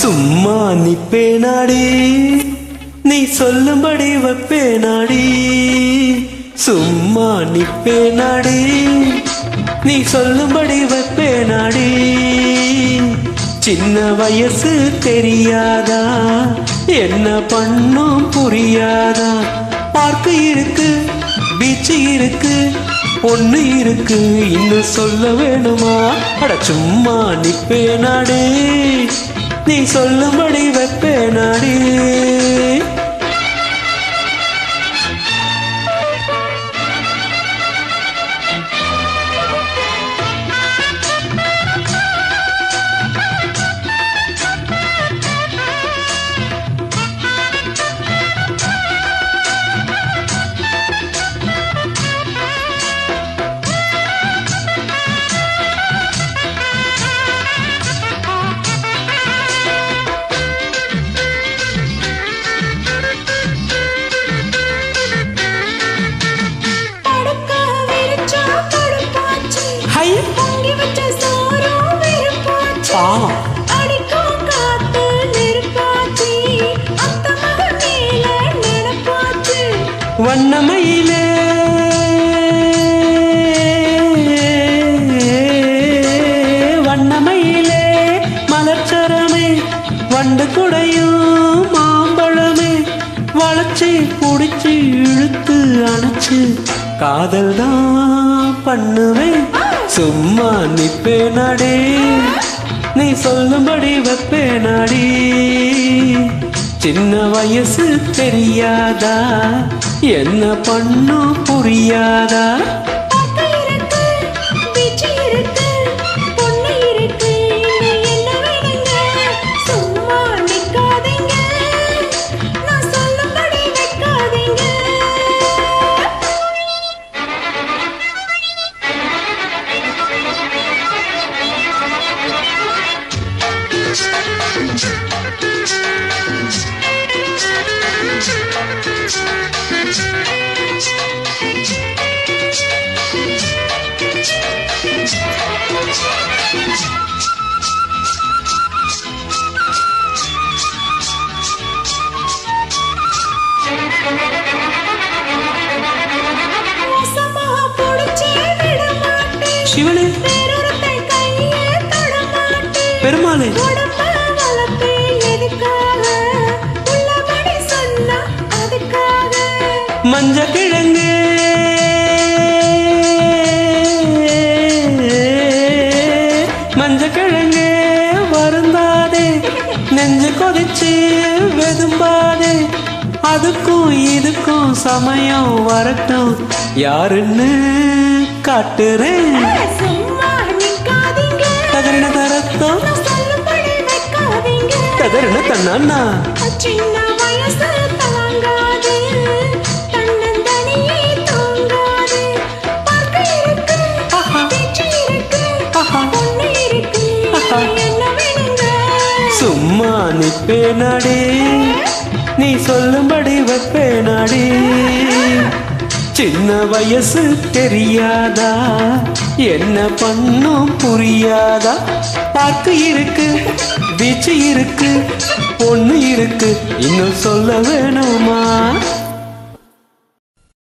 சும்மா நிப்பேனாடி நீ சொல்லும்படி வைப்பேனாடி. சும்மா நிப்பேனாடி நீ சொல்லும்படி வைப்பேனாடி. சின்ன வயசு தெரியாதா என்ன பண்ணும் புரியாதா. பார்க்கு இருக்கு பீச்சு இருக்கு ஒண்ணு இருக்கு இன்னும் சொல்ல வேணுமா. அட சும்மா நிப்பேனாடி நீ சொல்லும்படி வைப்பேனாடி. வண்ணமயிலே வண்ணமயிலே மலர்ச்சரமே வண்டு குடையும் மாம்பழமே வளைச்சி புடிச்சு இழுத்து அணைச்சு காதல் தான் பண்ணுவேன். சும்மா நிப்பேனாடி நீ சொல்லும்படி வைப்பேனாடி. சின்ன வயசு தெரியாதா என்ன பண்ணும் புரியாதா. சிவனே பெருமாளே மஞ்ச கிழங்கு மஞ்ச கிழங்கு வருந்தாதே நெஞ்சு கொதிச்சு வெதும்பாதே. அதுக்கும் இதுக்கும் சமயம் வரட்டும் யாருன்னு காட்டுறேன். தகரின தரத்தம் தகரின தன்னா சும்மா நிப்பேனாடி நீ சொல்லும்படி வைப்பேனாடி. சின்ன வயசு தெரியாதா என்ன பண்ணும் புரியாதா. பார்க்கு இருக்கு பீச்சு இருக்கு ஒண்ணு இருக்கு இன்னும் சொல்ல வேணுமா.